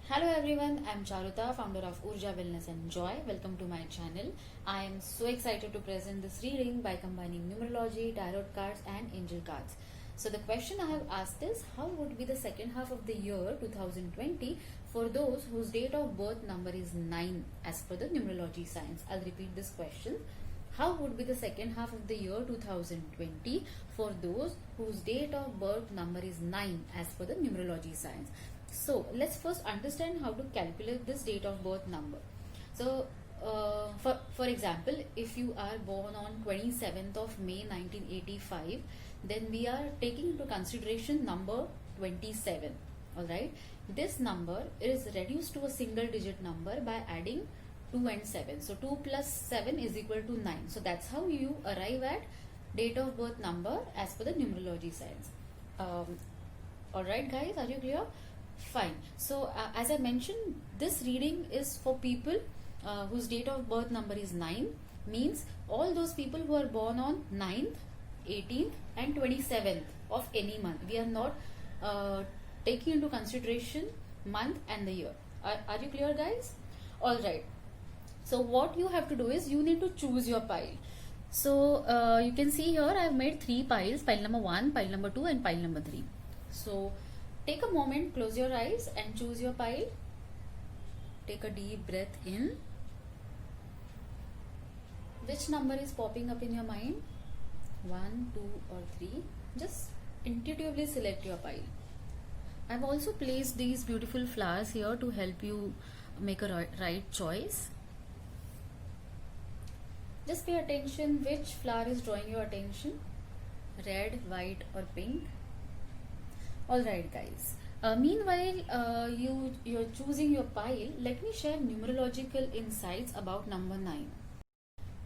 Hello everyone, I'm Charuta, founder of Urja Wellness and Joy. Welcome to my channel. I am so excited to present this reading by combining numerology, tarot cards and angel cards. So the question I have asked is, how would be the second half of the year 2020 for those whose date of birth number is 9 as per the numerology science? I'll repeat this question. How would be the second half of the year 2020 for those whose date of birth number is 9 as per the numerology science? So let's first understand how to calculate this date of birth number. So for example, if you are born on 27th of May 1985, then we are taking into consideration number 27. Alright, this number is reduced to a single digit number by adding 2 and 7. So 2 plus 7 is equal to 9. So that's how you arrive at date of birth number as per the numerology science. Alright guys, are you clear? Fine. So as I mentioned, this reading is for people whose date of birth number is 9, means all those people who are born on 9th, 18th and 27th of any month. We are not taking into consideration month and the year. Are you clear guys? Alright. So what you have to do is you need to choose your pile. So you can see here I have made 3 piles, pile number 1, pile number 2 and pile number 3. So take a moment, close your eyes and choose your pile. Take a deep breath in. Which number is popping up in your mind? 1, 2 or 3. Just intuitively select your pile. I have also placed these beautiful flowers here to help you make a right choice. Just pay attention which flower is drawing your attention. Red, white or pink. Alright guys, meanwhile you're choosing your pile, let me share numerological insights about number 9.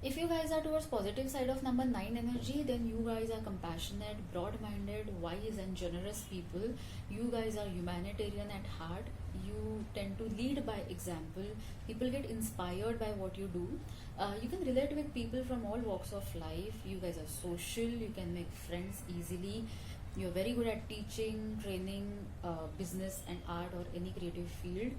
If you guys are towards positive side of number 9 energy, then you guys are compassionate, broad-minded, wise and generous people. You guys are humanitarian at heart. You tend to lead by example. People get inspired by what you do. You can relate with people from all walks of life. You guys are social. You can make friends easily. You're very good at teaching, training, business and art or any creative field.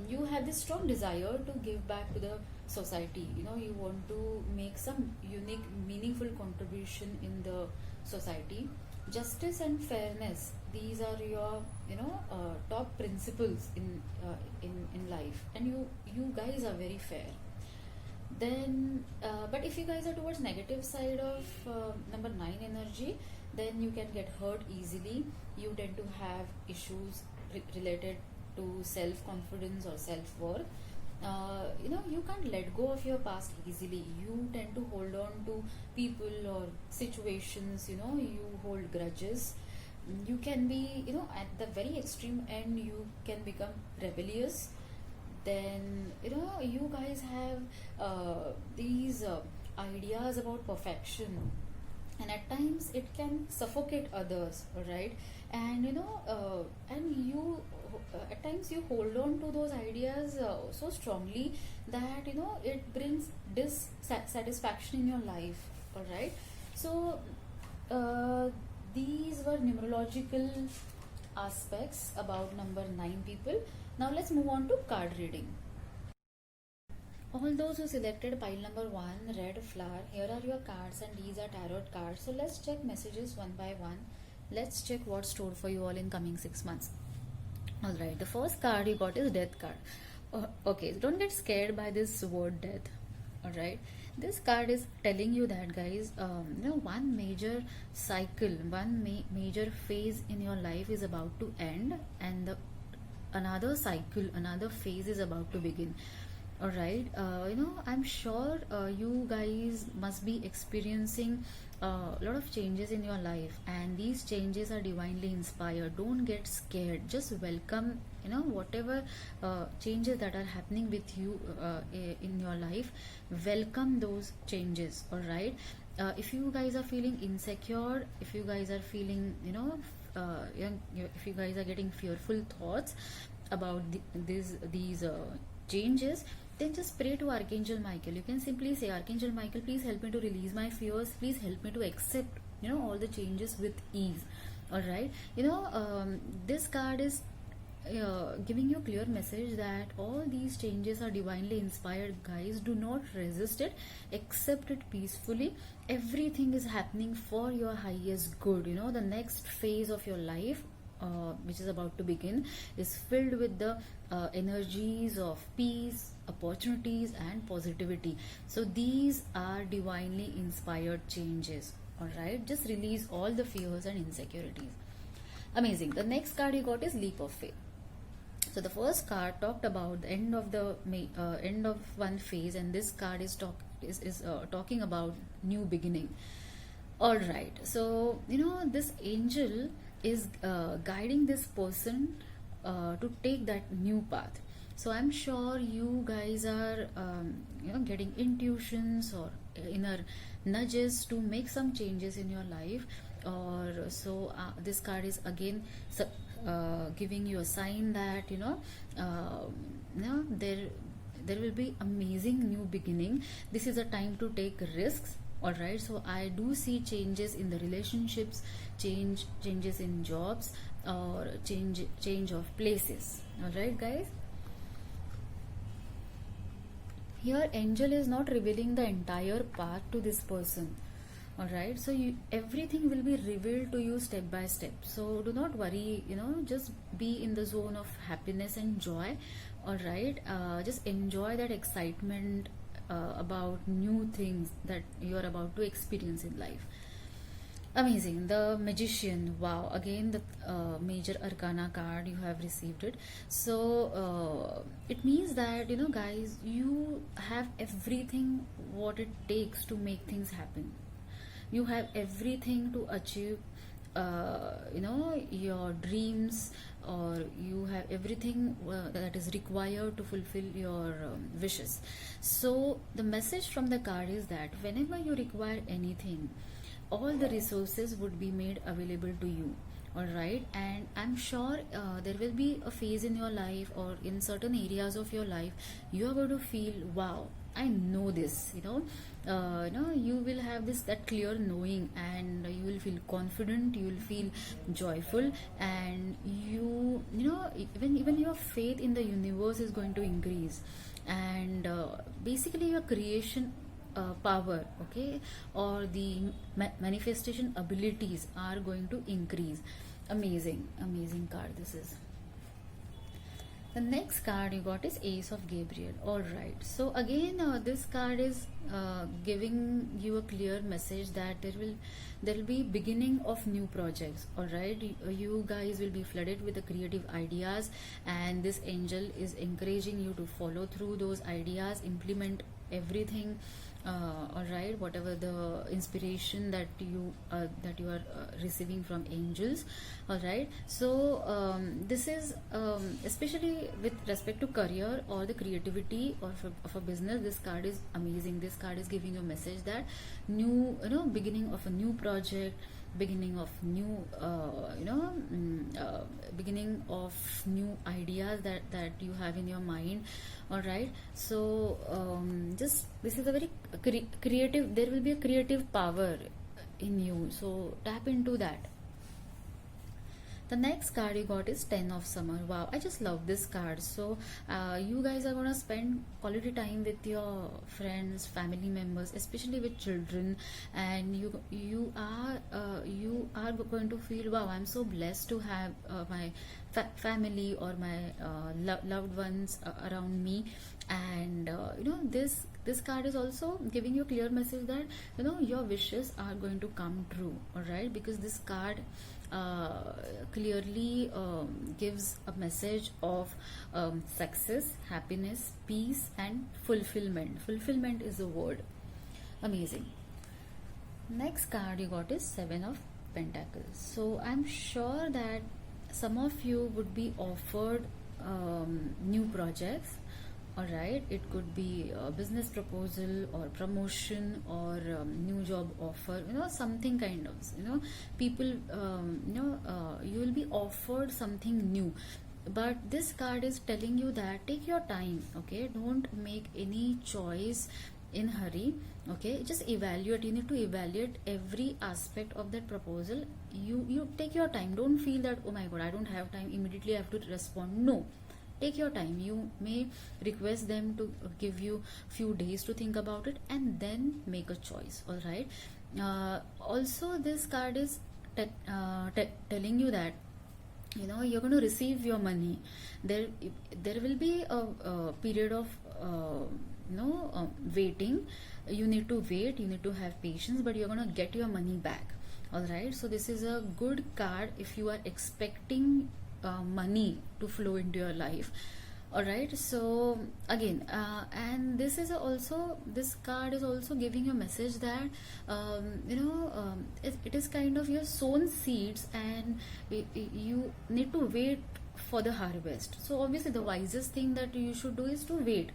You have this strong desire to give back to the society. You want to make some unique, meaningful contribution in the society. Justice and fairness, these are your top principles in life, and you guys are very fair. Then but if you guys are towards negative side of number 9 energy, then you can get hurt easily. You tend to have issues related to self-confidence or self-worth. You can't let go of your past easily. You tend to hold on to people or situations. You hold grudges. You can be, at the very extreme end, you can become rebellious. Then you guys have these ideas about perfection, and at times it can suffocate others, right? And and you at times you hold on to those ideas so strongly that it brings dissatisfaction in your life. All right, so these were numerological aspects about number 9 people. Now let's move on to card reading. All those who selected pile number 1, red flower, here are your cards and these are tarot cards. So let's check messages one by one. Let's check what's stored for you all in coming 6 months. Alright, the first card you got is death card. Okay, don't get scared by this word death. Alright, this card is telling you that guys, one major cycle, one major phase in your life is about to end, and another cycle, another phase is about to begin. Alright, I'm sure you guys must be experiencing a lot of changes in your life, and these changes are divinely inspired. Don't get scared, just welcome whatever changes that are happening with you in your life. Welcome those changes. Alright, if you guys are feeling insecure, if you guys are feeling if you guys are getting fearful thoughts about these changes, then just pray to Archangel Michael. You can simply say, Archangel Michael, please help me to release my fears. Please help me to accept all the changes with ease. All right, this card is giving you a clear message that all these changes are divinely inspired, guys. Do not resist it, accept it peacefully. Everything is happening for your highest good. You know, the next phase of your life, which is about to begin, is filled with the energies of peace, opportunities, and positivity. So these are divinely inspired changes. All right, just release all the fears and insecurities. Amazing. The next card you got is Leap of Faith. So the first card talked about the end of the end of one phase, and this card is talking about new beginning. All right. So you know, this angel is guiding this person to take that new path. So I'm sure you guys are getting intuitions or inner nudges to make some changes in your life. Or so this card is again giving you a sign that there will be amazing new beginning. This is a time to take risks. All right, so I do see changes in the relationships, changes in jobs, or change of places. All right, guys. Here angel is not revealing the entire path to this person. All right, so everything will be revealed to you step by step. So do not worry, just be in the zone of happiness and joy. All right, just enjoy that excitement about new things that you are about to experience in life. Amazing. The Magician. Wow, again the major arcana card, you have received it. So it means that guys, you have everything what it takes to make things happen. You have everything to achieve your dreams, or you have everything that is required to fulfill your wishes. So the message from the card is that whenever you require anything, all the resources would be made available to you. All right, and I'm sure there will be a phase in your life, or in certain areas of your life, you are going to feel, wow, I know this. You will have that clear knowing, and you will feel confident, you will feel joyful, and even your faith in the universe is going to increase, and basically your creation power, okay, or the manifestation abilities are going to increase. Amazing card this is. The next card you got is Ace of Gabriel. All right, so again this card is giving you a clear message that there will be beginning of new projects. All right, you guys will be flooded with the creative ideas, and this angel is encouraging you to follow through those ideas, implement everything. All right, whatever the inspiration that you are receiving from angels. All right, so this is especially with respect to career or the creativity or of a business. This card is amazing. This card is giving you a message that new beginning of a new project, beginning of new beginning of new ideas that you have in your mind. All right, so just this is a very creative, there will be a creative power in you, so tap into that. The next card you got is 10 of Summer. Wow, I just love this card. So you guys are gonna spend quality time with your friends, family members, especially with children, and you are going to feel, wow, I'm so blessed to have my family or my loved ones around me. And this card is also giving you a clear message that your wishes are going to come true. All right, because this card clearly gives a message of success, happiness, peace, and fulfillment. Fulfillment is the word. Amazing. Next card you got is 7 of Pentacles. So I'm sure that some of you would be offered new projects. All right, it could be a business proposal or promotion or new job offer, something kind of, people, you will be offered something new. But this card is telling you that take your time, okay, don't make any choice in hurry, okay, just evaluate. You need to evaluate every aspect of that proposal you take your time. Don't feel that, oh my god, I don't have time, immediately I have to respond. No, take your time. You may request them to give you few days to think about it and then make a choice. All right. Also, this card is telling you that you're going to receive your money. There will be a period of waiting. You need to wait, you need to have patience, but you're going to get your money back. All right, so this is a good card if you are expecting money to flow into your life. All right, so again, and this card is also giving you a message that it is kind of your sown seeds, and you need to wait for the harvest. So obviously the wisest thing that you should do is to wait.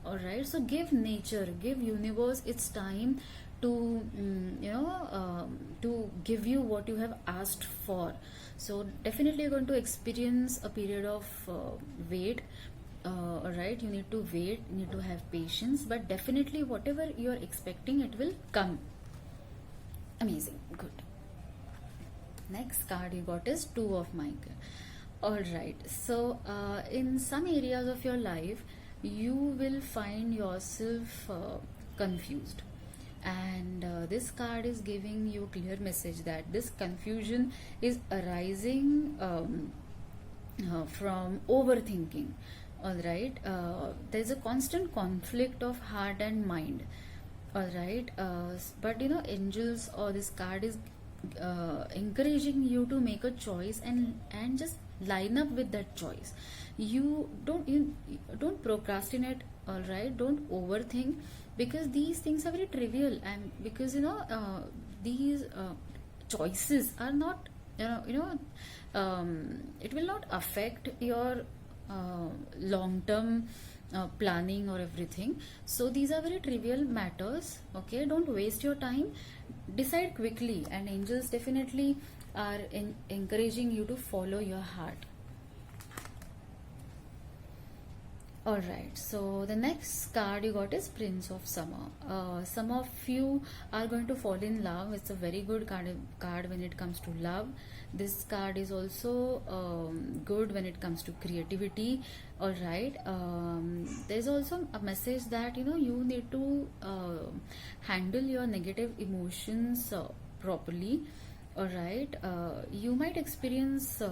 All right, so give nature, give universe its time to to give you what you have asked for. So definitely you're going to experience a period of wait. All right, you need to wait, you need to have patience, but definitely whatever you're expecting, it will come. Amazing, good. Next card you got is Two of Michael. All right, so in some areas of your life you will find yourself confused, and this card is giving you a clear message that this confusion is arising from overthinking. All right, there's a constant conflict of heart and mind. All right, but angels, or this card is encouraging you to make a choice and just line up with that choice. You don't procrastinate. All right, don't overthink, because these things are very trivial, and because these choices are not it will not affect your long term planning or everything. So these are very trivial matters. Okay, don't waste your time, decide quickly, and angels definitely are encouraging you to follow your heart. All right, so the next card you got is Prince of Summer. Some of you are going to fall in love. It's a very good card when it comes to love. This card is also good when it comes to creativity. All right, there's also a message that you need to handle your negative emotions properly. All right, you might experience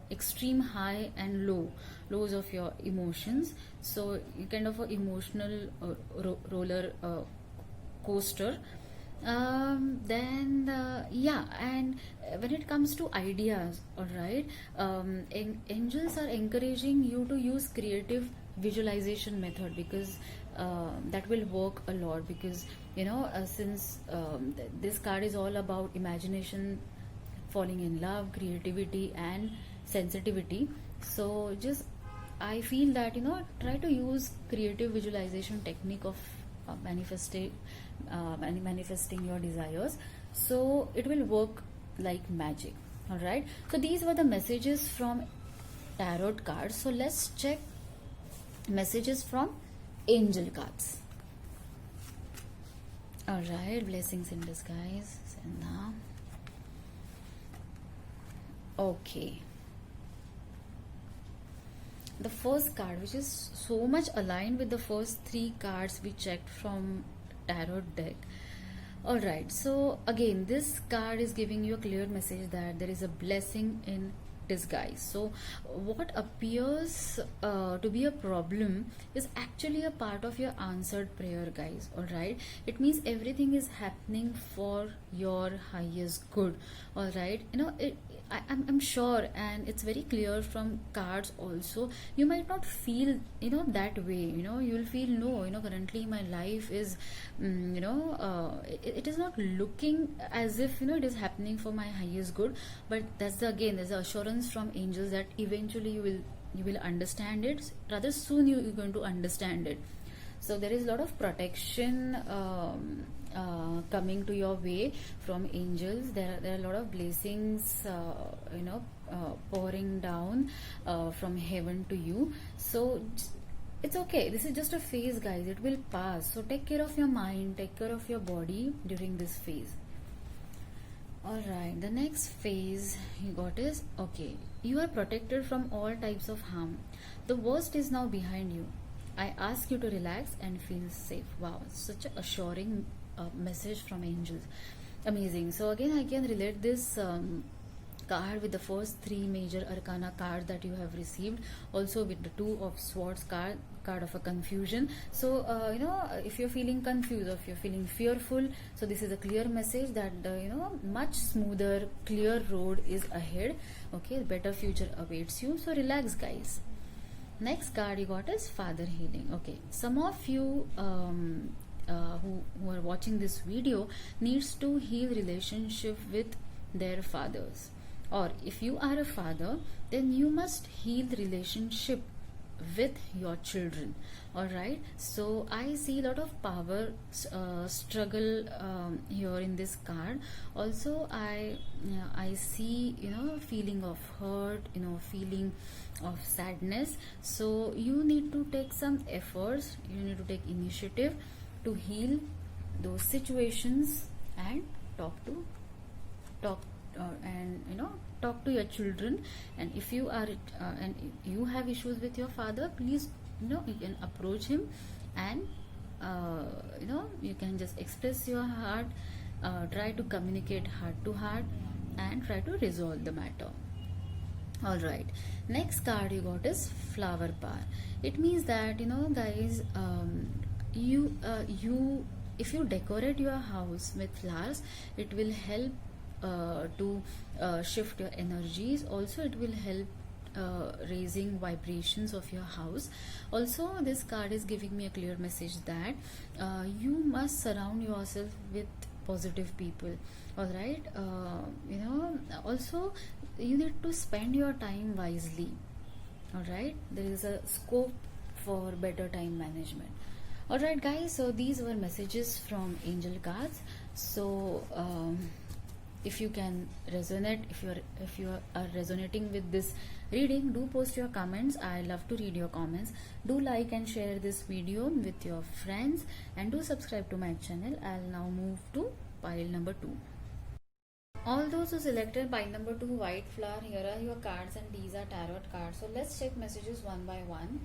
extreme high and lows of your emotions, so you kind of a emotional roller coaster. Then yeah, and when it comes to ideas, all right, angels are encouraging you to use creative visualization method, because that will work a lot, because since this card is all about imagination, falling in love, creativity and sensitivity. So just I feel that try to use creative visualization technique of manifesting your desires, so it will work like magic. All right, so these were the messages from tarot cards. So let's check messages from angel cards. All right, blessings in disguise, Senda. Okay, the first card, which is so much aligned with the first three cards we checked from tarot deck. All right, so again this card is giving you a clear message that there is a blessing in disguise. So what appears to be a problem is actually a part of your answered prayer, guys. All right, it means everything is happening for your highest good. All right, I'm sure, and it's very clear from cards also. You might not feel that way. You'll feel, no, currently my life is it is not looking as if it is happening for my highest good. But there's the assurance from angels that eventually you will understand it. Rather soon you're going to understand it. So there is a lot of protection coming to your way from angels. There are a lot of blessings pouring down from heaven to you. So it's okay, this is just a phase, guys. It will pass. So take care of your mind, take care of your body during this phase. Alright, the next phase you got is okay, you are protected from all types of harm. The worst is now behind you. I ask you to relax and feel safe. Wow, such a assuring message from angels. Amazing. So, again, I can relate this card with the first three major arcana cards that you have received, also with the two of swords card of a confusion. So if you're feeling confused or if you're feeling fearful, so this is a clear message that much smoother clear road is ahead. Okay, better future awaits you, so relax, guys. Next card you got is father healing. Okay, some of you who are watching this video needs to heal relationship with their fathers, or if you are a father, then you must heal the relationship with your children. All right, so I see a lot of power struggle here in this card. Also, I see feeling of hurt, feeling of sadness. So you need to take some efforts, you need to take initiative to heal those situations and talk and talk to your children. And if you are and you have issues with your father, please you can approach him, and you can just express your heart, try to communicate heart to heart, and try to resolve the matter. All right, next card you got is flower power. It means that guys, you if you decorate your house with flowers, it will help to shift your energies. Also, it will help raising vibrations of your house. Also, this card is giving me a clear message that you must surround yourself with positive people. All right, also you need to spend your time wisely. All right, there is a scope for better time management. All right, guys, so these were messages from angel cards. So if you can resonate, if you are resonating with this reading, do post your comments. I love to read your comments. Do like and share this video with your friends, and do subscribe to my channel. I'll now move to pile number 2. All those who selected pile number 2, white flower, here are your cards, and these are tarot cards. So let's check messages one by one.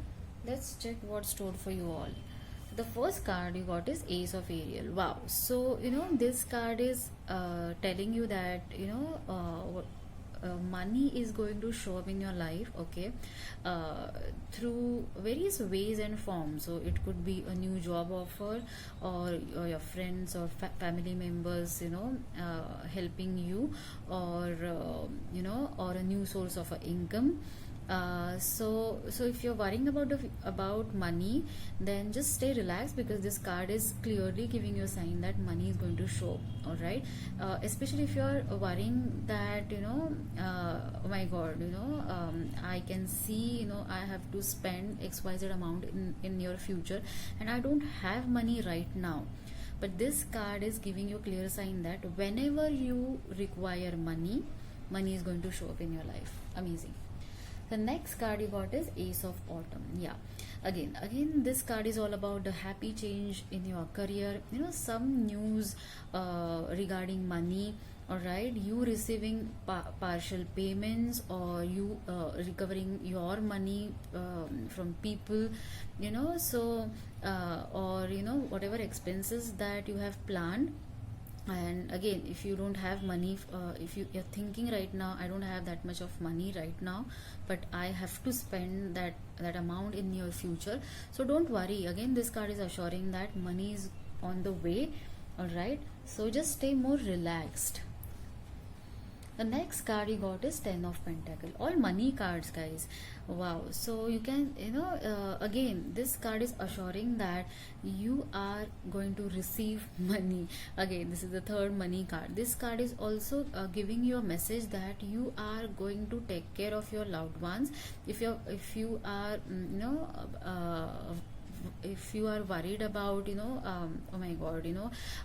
Let's check what's stored for you all. The first card you got is Ace of Ariel. Wow, so this card is telling you that money is going to show up in your life, okay, through various ways and forms. So it could be a new job offer, or your friends or family members helping you, or or a new source of income. So if you're worrying about money, then just stay relaxed, because this card is clearly giving you a sign that money is going to show. All right, especially if you're worrying that oh my god, I can see I have to spend XYZ amount in your future, and I don't have money right now. But this card is giving you a clear sign that whenever you require money, money is going to show up in your life. Amazing. The next card you got is Ace of Autumn. Yeah, again this card is all about the happy change in your career, some news regarding money. All right, you receiving partial payments, or you recovering your money from people, so or whatever expenses that you have planned. And again, if you don't have money, if you're thinking right now, I don't have that much of money right now, but I have to spend that amount in your future, so don't worry. Again, this card is assuring that money is on the way. All right, so just stay more relaxed. The next card you got is Ten of Pentacle. All money cards, guys. Wow. So you can, again, this card is assuring that you are going to receive money. Again, this is the third money card. This card is also giving you a message that you are going to take care of your loved ones. If you are, if you are worried about oh my god,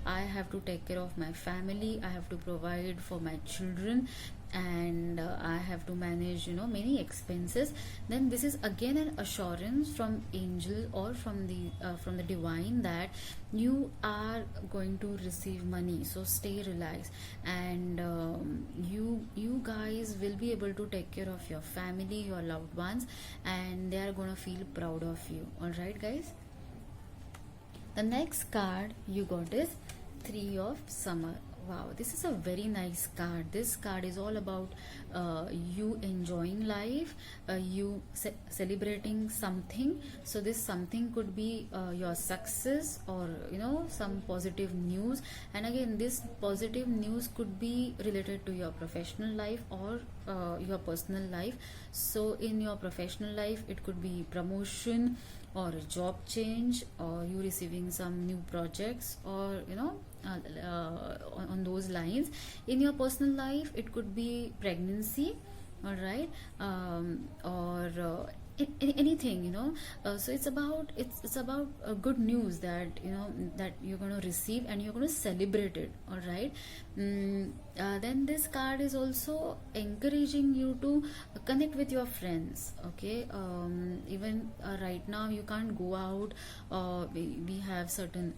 I have to take care of my family, I have to provide for my children, and I have to manage, many expenses, then this is again an assurance from angel or from the divine that you are going to receive money. So stay relaxed, and you guys will be able to take care of your family, your loved ones, and they are gonna feel proud of you. All right, guys. The next card you got is Three of Summer. Wow, this is a very nice card. This card is all about you enjoying life, you celebrating something. So this something could be your success, or some positive news. And again, this positive news could be related to your professional life or your personal life. So in your professional life, it could be promotion or a job change, or you receiving some new projects, or on those lines. In your personal life, it could be pregnancy, all right, or anything, so it's about good news that that you're going to receive, and you're going to celebrate it. All right. Then this card is also encouraging you to connect with your friends. Okay. Even right now you can't go out, we have certain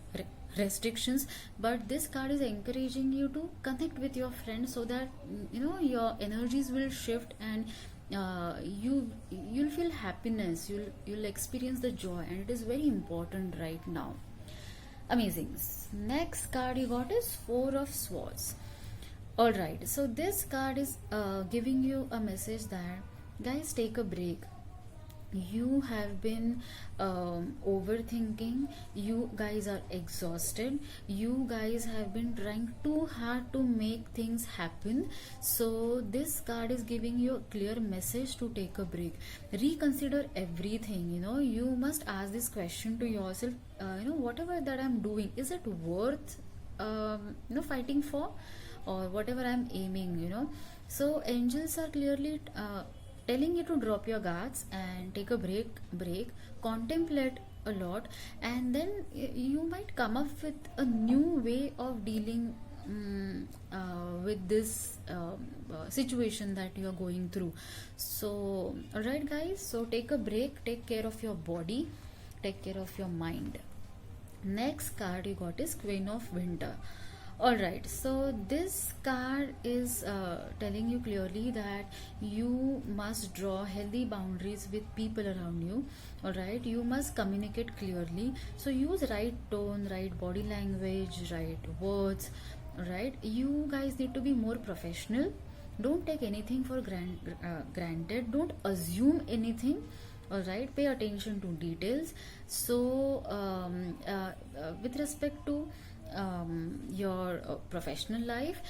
restrictions, but this card is encouraging you to connect with your friends, so that your energies will shift, and you'll feel happiness, you'll experience the joy, and it is very important right now. Amazing. Next card you got is Four of Swords. All right, so this card is giving you a message that, guys, take a break. You have been overthinking, you guys are exhausted, you guys have been trying too hard to make things happen. So this card is giving you a clear message to take a break, reconsider everything. You must ask this question to yourself, whatever that I'm doing, is it worth fighting for, or whatever I'm aiming. So angels are clearly telling you to drop your guards and take a break, contemplate a lot, and then you might come up with a new way of dealing with this situation that you are going through. So alright, guys, so take a break, take care of your body, take care of your mind. Next card you got is Queen of Winter. Alright, so this card is telling you clearly that you must draw healthy boundaries with people around you. Alright, you must communicate clearly. So use right tone, right body language, right words. Alright, you guys need to be more professional. Don't take anything for granted. Don't assume anything. Alright, pay attention to details. So with respect to your professional life,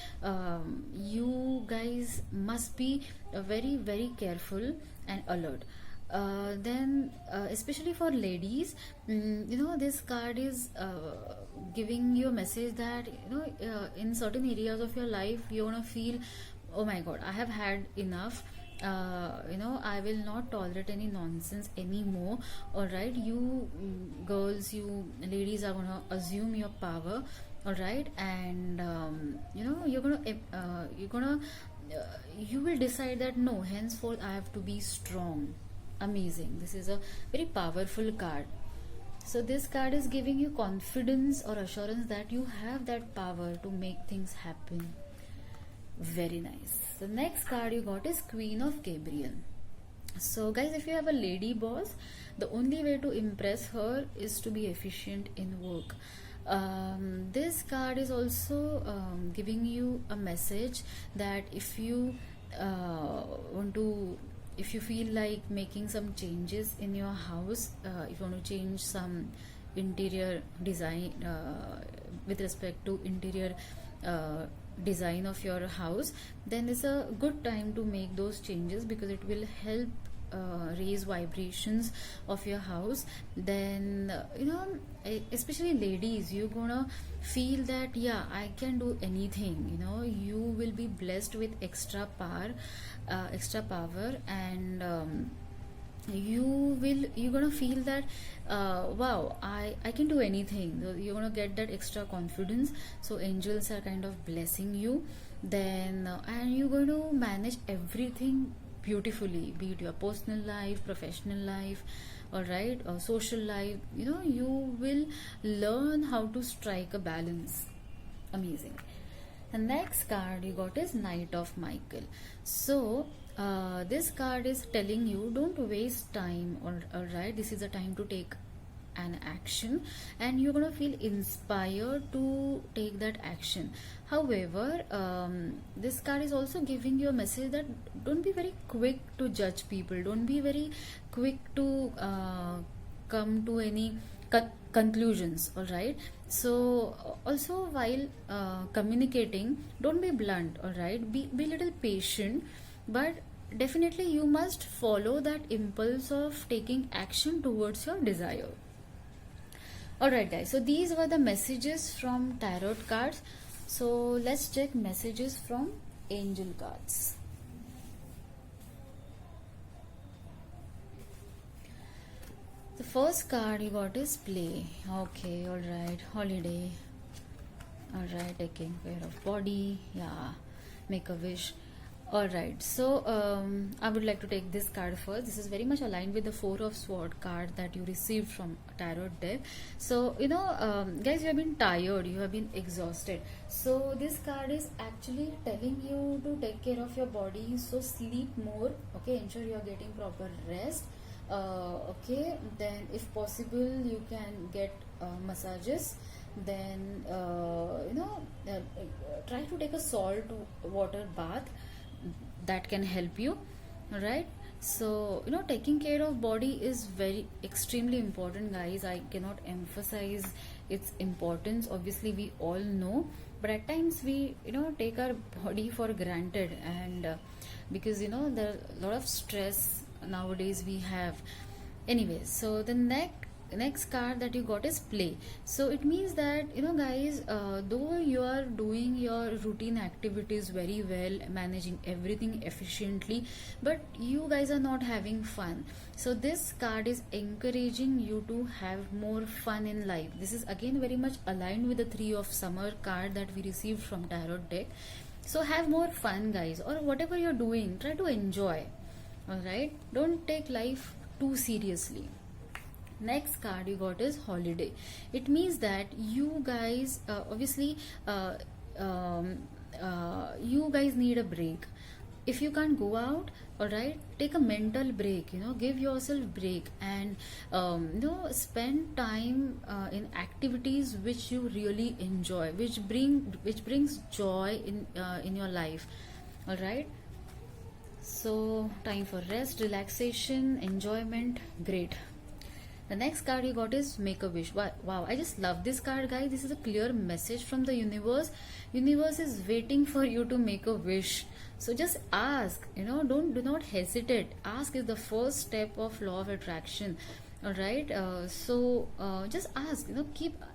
you guys must be very, very careful and alert. Then especially for ladies, this card is giving you a message that in certain areas of your life you're gonna feel, oh my god, I have had enough. I will not tolerate any nonsense anymore. All right, you girls, you ladies are gonna assume your power. All right, and you will decide that no, henceforth I have to be strong. Amazing. This is a very powerful card. So this card is giving you confidence or assurance that you have that power to make things happen. Very nice. The next card you got is Queen of Gabriel. So guys, if you have a lady boss, the only way to impress her is to be efficient in work. This card is also giving you a message that if you if you feel like making some changes in your house, if you want to change some interior design with respect to interior design of your house, then it's a good time to make those changes, because it will help raise vibrations of your house. Then especially ladies, you're gonna feel that yeah, I can do anything. You will be blessed with extra power, and you're gonna feel that wow, I can do anything. So you're gonna get that extra confidence. So angels are kind of blessing you. then and you're going to manage everything beautifully, be it your personal life, professional life, all right, or social life. You will learn how to strike a balance. Amazing. The next card you got is Knight of Michael. So this card is telling you don't waste time. All right, this is a time to take an action, and you're gonna feel inspired to take that action. However, this card is also giving you a message that don't be very quick to judge people. Don't be very quick to come to any conclusions. All right. So also while communicating, don't be blunt. All right. Be little patient, but definitely you must follow that impulse of taking action towards your desire. Alright guys, so these were the messages from tarot cards. So let's check messages from angel cards. The first card you got is play. Okay, alright, holiday. Alright, taking care of body. Yeah, make a wish. Alright, so I would like to take this card first. This is very much aligned with the Four of Swords card that you received from tarot deck. So guys, you have been tired, you have been exhausted. So this card is actually telling you to take care of your body. So sleep more, okay, ensure you are getting proper rest. Okay, then if possible you can get massages. Then try to take a salt water bath, that can help you. All right, so taking care of body is very extremely important, guys. I cannot emphasize its importance. Obviously we all know, but at times we take our body for granted, and because there are a lot of stress nowadays we have. Anyways, so the next card that you got is play. So it means that guys, though you are doing your routine activities very well, managing everything efficiently, but you guys are not having fun. So this card is encouraging you to have more fun in life. This is again very much aligned with the Three of Summer card that we received from tarot deck. So have more fun, guys, or whatever you're doing, try to enjoy. All right, don't take life too seriously. Next card you got is holiday. It means that you guys obviously you guys need a break. If you can't go out, all right, take a mental break. Give yourself break, and spend time in activities which you really enjoy, which brings joy in your life. All right, so time for rest, relaxation, enjoyment. Great. The next card you got is make a wish. Wow, I just love this card, guys. This is a clear message from the universe. Universe is waiting for you to make a wish. So just ask, do not hesitate. Ask is the first step of law of attraction. All right, so just ask.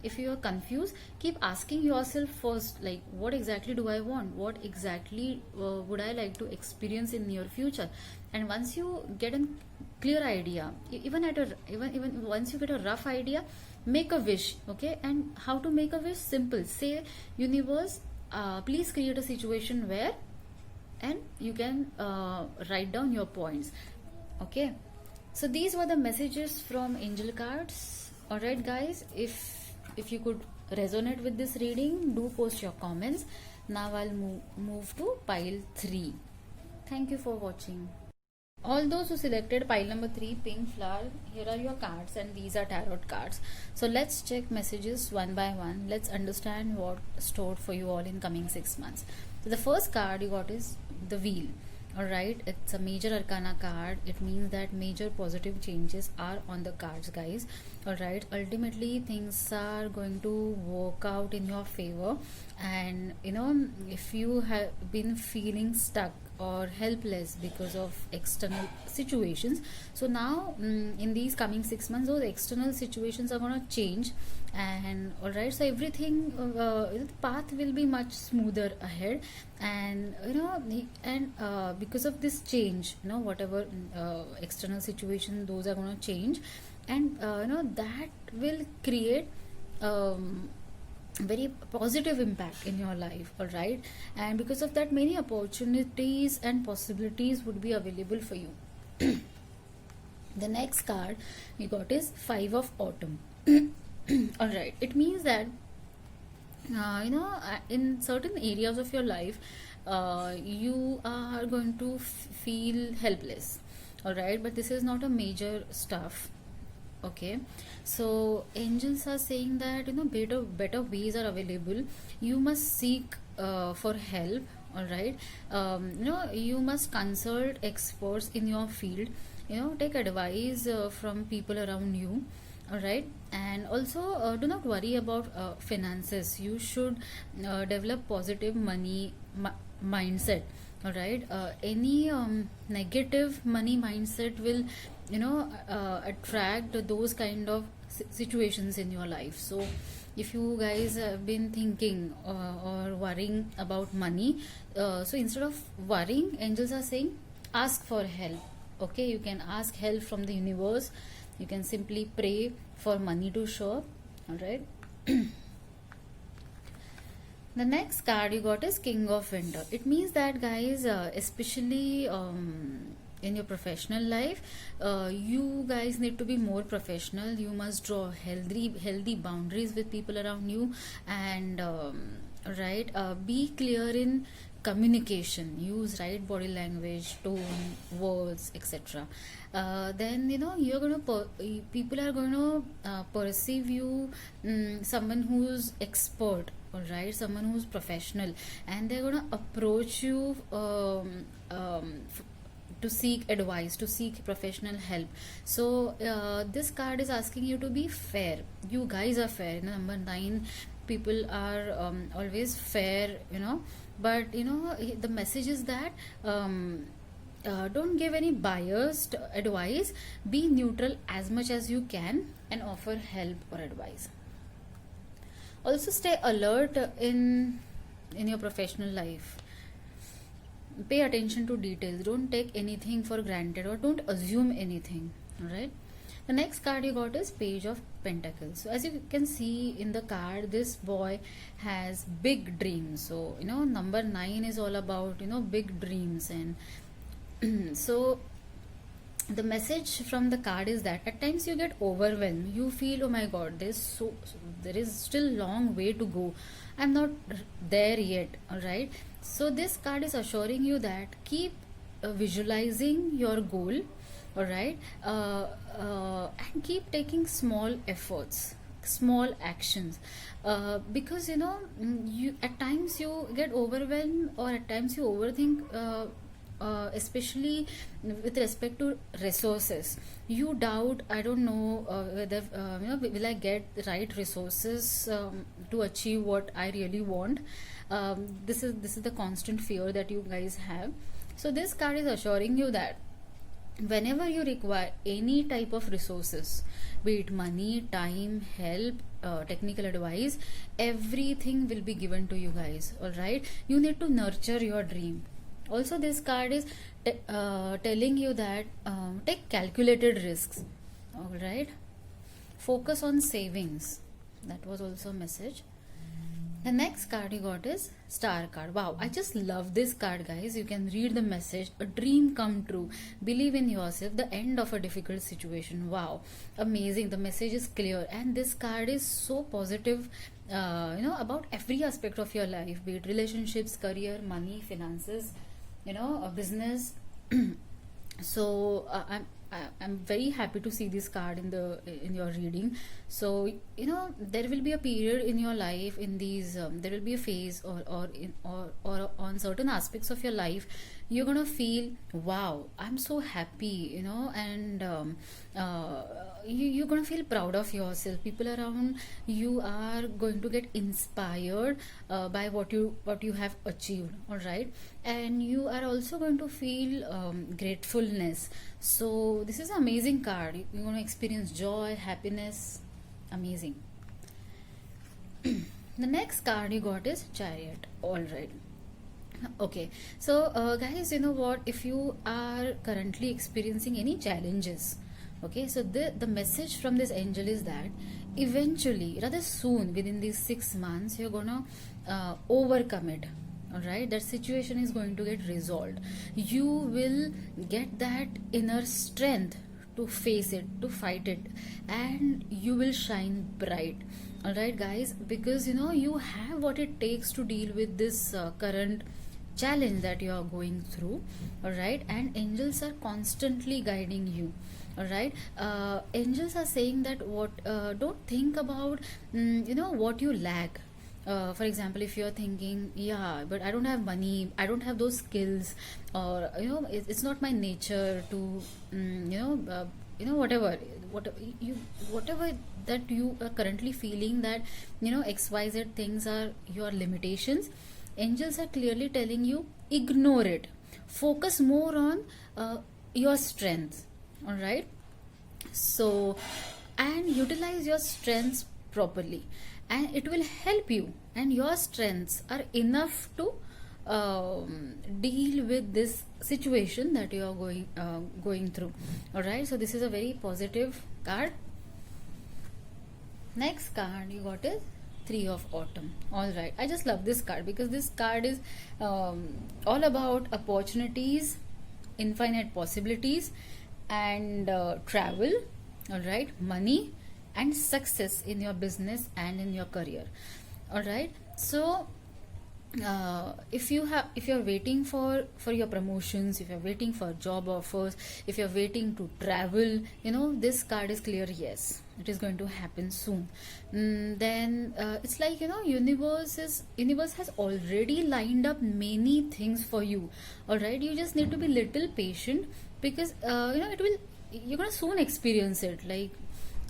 If you are confused, keep asking yourself first, like, what exactly do I want? What exactly would I like to experience in near future? And once you get a clear idea, even once you get a rough idea, make a wish. Okay, and how to make a wish? Simple. Say, universe, please create a situation where, and you can write down your points. Okay, so these were the messages from angel cards. All right, guys, if you could resonate with this reading, do post your comments. Now I'll move to pile 3. Thank you for watching. All those who selected pile number 3, pink flower, here are your cards, and these are tarot cards. So let's check messages one by one. Let's understand what stored for you all in coming 6 months. So the first card you got is the Wheel. Alright, it's a major arcana card. It means that major positive changes are on the cards, guys. Alright, ultimately things are going to work out in your favor, and if you have been feeling stuck or helpless because of external situations, so now in these coming 6 months those external situations are going to change, and alright, so everything the path will be much smoother ahead, and because of this change, whatever external situation, those are going to change, and that will create very positive impact in your life, all right? And because of that, many opportunities and possibilities would be available for you. The next card we got is Five of Autumn. All right, it means that in certain areas of your life, you are going to feel helpless, all right, but this is not a major stuff. Okay, so angels are saying that better ways are available. You must seek for help, all right. You must consult experts in your field. Take advice from people around you, all right. And also, do not worry about finances. You should develop positive money mindset, all right. Any negative money mindset will attract those kind of situations in your life. So if you guys have been thinking or worrying about money, so instead of worrying, angels are saying ask for help. Okay, you can ask help from the universe. You can simply pray for money to show up, all right. The next card you got is King of Winter. It means that, guys, especially in your professional life, you guys need to be more professional. You must draw healthy boundaries with people around you, and right, be clear in communication. Use right body language, tone, words, etc. Then you're gonna people are gonna perceive you someone who's expert, all right, someone who's professional, and they're gonna approach you to seek advice, to seek professional help. So this card is asking you to be fair. You guys are fair. Number 9, people are always fair, but the message is that don't give any biased advice. Be neutral as much as you can and offer help or advice. Also, stay alert in your professional life. Pay attention to details. Don't take anything for granted or don't assume anything, all right. The next card you got is Page of Pentacles. So as you can see in the card, this boy has big dreams. So number 9 is all about big dreams. And so the message from the card is that at times you get overwhelmed. You feel, oh my god, there is still long way to go. I'm not there yet, all right. So this card is assuring you that keep visualizing your goal, all right, and keep taking small efforts, small actions, because you at times you get overwhelmed, or at times you overthink, especially with respect to resources. You doubt, I don't know whether will I get the right resources to achieve what I really want. This is the constant fear that you guys have. So this card is assuring you that whenever you require any type of resources, be it money, time, help, technical advice, everything will be given to you guys, all right. You need to nurture your dream. Also, this card is telling you that take calculated risks, all right. Focus on savings. That was also a message. The next card you got is Star card. Wow, I just love this card, guys. You can read the message: a dream come true, believe in yourself, the end of a difficult situation. Wow, amazing. The message is clear, and this card is so positive, about every aspect of your life, be it relationships, career, money, finances, a business. So I'm very happy to see this card in your reading. So there will be a period in your life, in these there will be a phase, or on certain aspects of your life, you're gonna feel, wow, I'm so happy, and you're gonna feel proud of yourself. People around you are going to get inspired by what you have achieved, all right. And you are also going to feel gratefulness. So this is an amazing card. You're going to experience joy, happiness. Amazing. The next card you got is Chariot. All right. Okay, so guys, you know what, if you are currently experiencing any challenges, Okay, so the message from this angel is that eventually, rather soon, within these 6 months, you're gonna overcome it. All right, that situation is going to get resolved. You will get that inner strength to face it, to fight it, and you will shine bright. All right, guys, because you have what it takes to deal with this current challenge that you are going through. All right, and angels are constantly guiding you. All right, angels are saying that what don't think about what you lack. For example, if you're thinking, yeah, but I don't have money, I don't have those skills, or it's not my nature to whatever, whatever that you are currently feeling, that xyz things are your limitations. Angels are clearly telling you, ignore it, focus more on your strengths. All right, so, and utilize your strengths properly, and it will help you, and your strengths are enough to deal with this situation that you are going through. All right, so this is a very positive card. Next card you got is Three of Autumn. All right, I just love this card because this card is all about opportunities, infinite possibilities, and travel. All right, money and success in your business and in your career. All right, so if you're waiting for your promotions, if you're waiting for job offers, if you're waiting to travel, this card is clear, yes, it is going to happen soon. Then it's like universe has already lined up many things for you. All right, you just need to be little patient, because you're gonna soon experience it, like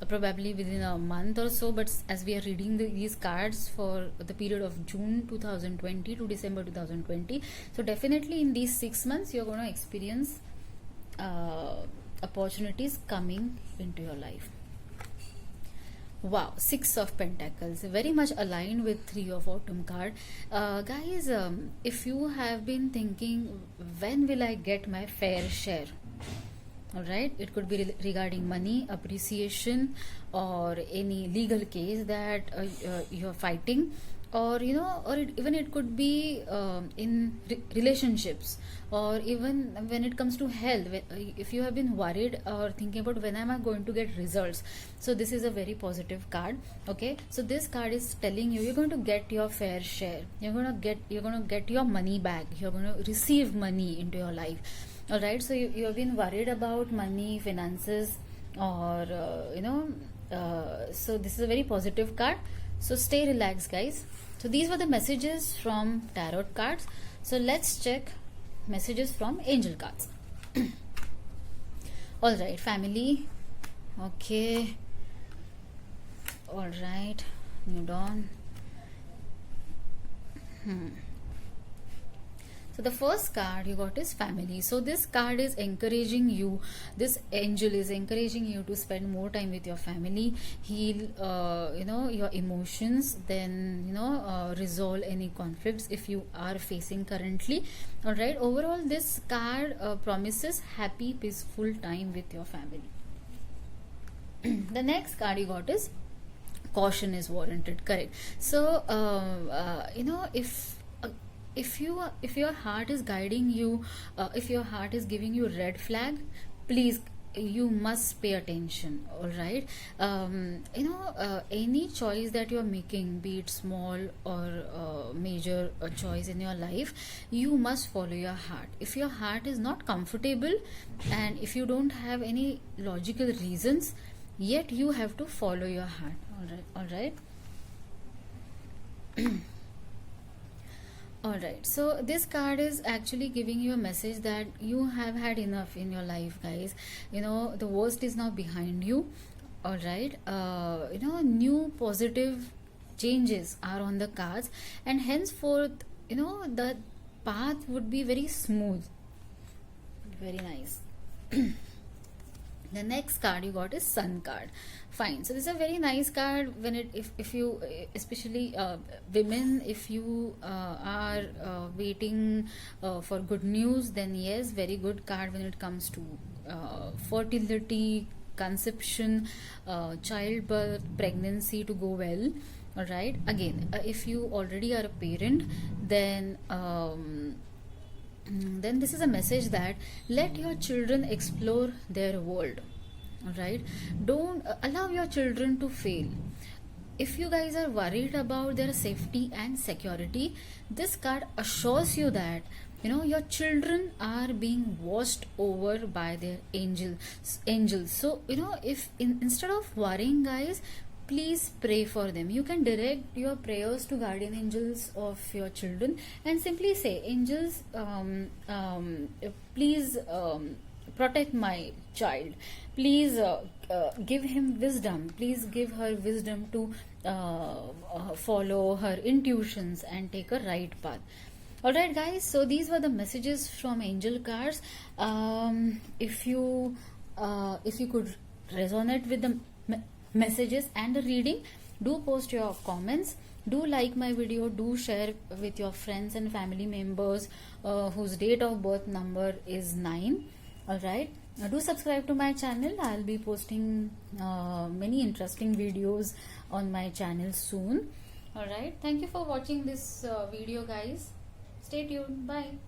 probably within a month or so. But as we are reading these cards for the period of June 2020 to December 2020, so definitely in these 6 months you're going to experience opportunities coming into your life. Wow, Six of Pentacles, very much aligned with Three of Autumn card. Guys, if you have been thinking, when will I get my fair share? All right, it could be regarding money, appreciation, or any legal case that you're fighting, or even it could be in relationships, or even when it comes to health. If you have been worried or thinking about when am I going to get results, so this is a very positive card. Okay, so this card is telling you, you're going to get your fair share, you're going to get your money back, you're going to receive money into your life. All right, so you have been worried about money, finances, or so this is a very positive card. So stay relaxed, guys. So these were the messages from tarot cards. So let's check messages from angel cards. All right, family. Okay. All right, New Dawn. So the first card you got is family. So this card is encouraging you, this angel is encouraging you to spend more time with your family, heal your emotions, then resolve any conflicts if you are facing currently. All right, overall this card promises happy, peaceful time with your family. The next card you got is caution is warranted. Correct. So if your heart is guiding you, if your heart is giving you red flag, please, you must pay attention. All right, any choice that you're making, be it small or major choice in your life, you must follow your heart. If your heart is not comfortable, and if you don't have any logical reasons, yet you have to follow your heart. All right. Alright, so this card is actually giving you a message that you have had enough in your life, guys. The worst is now behind you. Alright, new positive changes are on the cards, and henceforth, the path would be very smooth. Very nice. The next card you got is Sun card. Fine, so this is a very nice card. When if you, especially women, if you are waiting for good news, then yes, very good card when it comes to fertility, conception, childbirth, pregnancy to go well. All right. Again, if you already are a parent, then this is a message that let your children explore their world. All right. Don't allow your children to fail. If you guys are worried about their safety and security, this card assures you that your children are being watched over by their angels. So if instead of worrying, guys, please pray for them. You can direct your prayers to guardian angels of your children and simply say, angels, please protect my child. Please give him wisdom. Please give her wisdom to follow her intuitions and take a right path. Alright, guys, so these were the messages from angel cards. If you could resonate with the messages and the reading, do post your comments, do like my video, do share with your friends and family members whose date of birth number is 9. Alright, do subscribe to my channel. I'll be posting many interesting videos on my channel soon. Alright, thank you for watching this video, guys. Stay tuned. Bye.